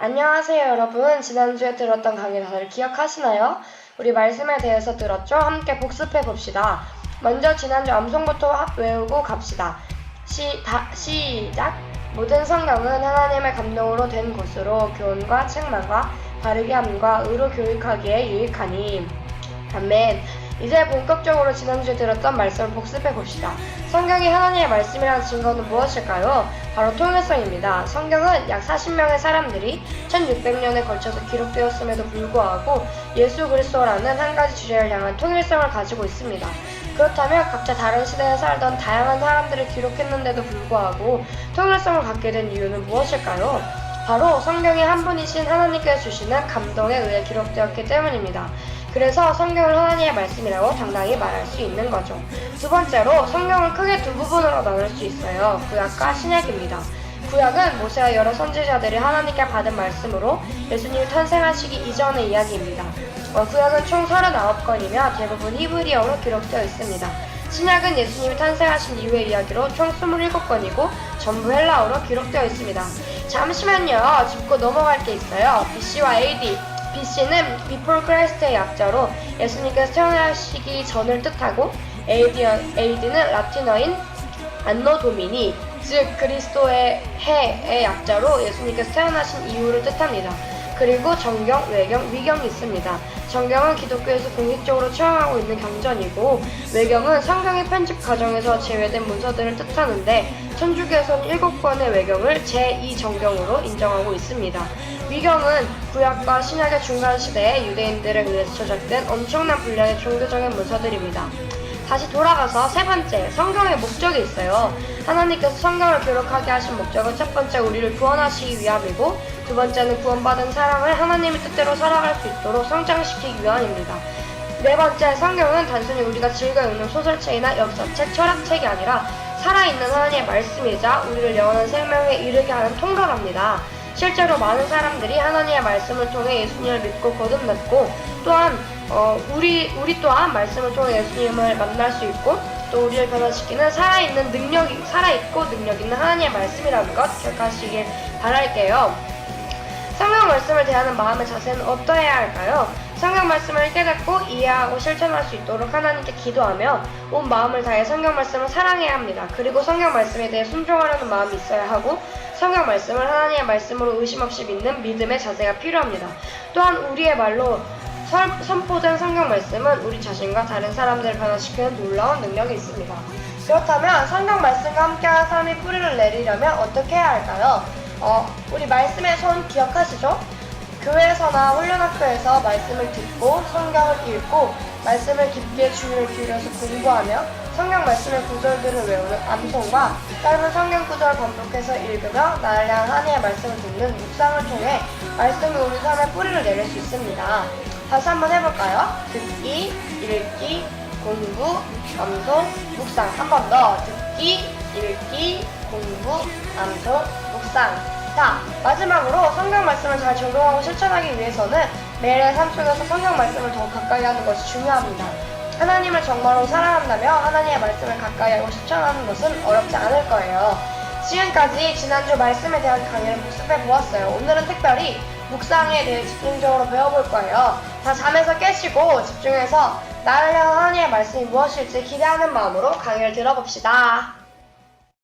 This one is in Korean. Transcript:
안녕하세요 여러분. 지난주에 들었던 강의 다들 기억하시나요? 우리 말씀에 대해서 들었죠? 함께 복습해봅시다. 먼저 지난주 암송부터 외우고 갑시다. 시작! 모든 성경은 하나님의 감동으로 된 것으로 교훈과 책망과 바르게 함과 의로 교육하기에 유익하니. 아멘. 이제 본격적으로 지난주에 들었던 말씀을 복습해봅시다. 성경이 하나님의 말씀이라는 증거는 무엇일까요? 바로 통일성입니다. 성경은 약 40명의 사람들이 1600년에 걸쳐서 기록되었음에도 불구하고 예수 그리스도라는 한 가지 주제를 향한 통일성을 가지고 있습니다. 그렇다면 각자 다른 시대에 살던 다양한 사람들을 기록했는데도 불구하고 통일성을 갖게 된 이유는 무엇일까요? 바로 성경이 한 분이신 하나님께서 주시는 감동에 의해 기록되었기 때문입니다. 그래서 성경을 하나님의 말씀이라고 당당히 말할 수 있는 거죠. 두 번째로 성경은 크게 두 부분으로 나눌 수 있어요. 구약과 신약입니다. 구약은 모세와 여러 선지자들이 하나님께 받은 말씀으로 예수님이 탄생하시기 이전의 이야기입니다. 구약은 총 39건이며 대부분 히브리어로 기록되어 있습니다. 신약은 예수님이 탄생하신 이후의 이야기로 총 27건이고 전부 헬라어로 기록되어 있습니다. 잠시만요. 짚고 넘어갈 게 있어요. BC와 AD. BC는 Before Christ의 약자로 예수님께서 태어나시기 전을 뜻하고 AD는 라틴어인 안노 도미니, 즉 그리스도의 해의 약자로 예수님께서 태어나신 이후를 뜻합니다. 그리고 정경, 외경, 위경이 있습니다. 정경은 기독교에서 공식적으로 처형하고 있는 경전이고 외경은 성경의 편집 과정에서 제외된 문서들을 뜻하는데 천주교에서는 7권의 외경을 제2정경으로 인정하고 있습니다. 위경은 구약과 신약의 중간 시대에 유대인들에 의해서 저작된 엄청난 분량의 종교적인 문서들입니다. 다시 돌아가서 세 번째, 성경의 목적이 있어요. 하나님께서 성경을 기록하게 하신 목적은 첫 번째, 우리를 구원하시기 위함이고 두 번째는 구원받은 사람을 하나님의 뜻대로 살아갈 수 있도록 성장시키기 위함입니다. 네 번째, 성경은 단순히 우리가 즐겨 읽는 소설책이나 역사책, 철학책이 아니라 살아있는 하나님의 말씀이자 우리를 영원한 생명에 이르게 하는 통로랍니다. 실제로 많은 사람들이 하나님의 말씀을 통해 예수님을 믿고 거듭났고 또한 우리 또한 말씀을 통해 예수님을 만날 수 있고 또 우리를 변화시키는 살아있는 살아있고 능력 있는 하나님의 말씀이라는 것 기억하시길 바랄게요. 성경 말씀을 대하는 마음의 자세는 어떠해야 할까요? 성경 말씀을 깨닫고 이해하고 실천할 수 있도록 하나님께 기도하며 온 마음을 다해 성경 말씀을 사랑해야 합니다. 그리고 성경 말씀에 대해 순종하려는 마음이 있어야 하고 성경 말씀을 하나님의 말씀으로 의심 없이 믿는 믿음의 자세가 필요합니다. 또한 우리의 말로 선포된 성경 말씀은 우리 자신과 다른 사람들을 변화시키는 놀라운 능력이 있습니다. 그렇다면 성경 말씀과 함께하는 삶이 뿌리를 내리려면 어떻게 해야 할까요? 우리 말씀의 손 기억하시죠? 교회에서나 훈련학교에서 말씀을 듣고 성경을 읽고 말씀을 깊게 주의를 기울여서 공부하며 성경 말씀의 구절들을 외우는 암송과 짧은 성경 구절을 반복해서 읽으며 나를 향한 하나님의 말씀을 듣는 묵상을 통해 말씀이 우리 삶에 뿌리를 내릴 수 있습니다. 다시 한번 해볼까요? 듣기, 읽기, 공부, 암송, 묵상. 한 번 더. 듣기, 읽기, 공부, 암송, 묵상. 자, 마지막으로 성경 말씀을 잘 적용하고 실천하기 위해서는 매일의 삶 속에서 성경 말씀을 더 가까이 하는 것이 중요합니다. 하나님을 정말로 사랑한다며 하나님의 말씀을 가까이 하고 실천하는 것은 어렵지 않을 거예요. 지금까지 지난주 말씀에 대한 강의를 복습해 보았어요. 오늘은 특별히 묵상에 대해 집중적으로 배워볼 거예요. 다 잠에서 깨시고 집중해서 나를 향한 하나님의 말씀이 무엇일지 기대하는 마음으로 강의를 들어봅시다.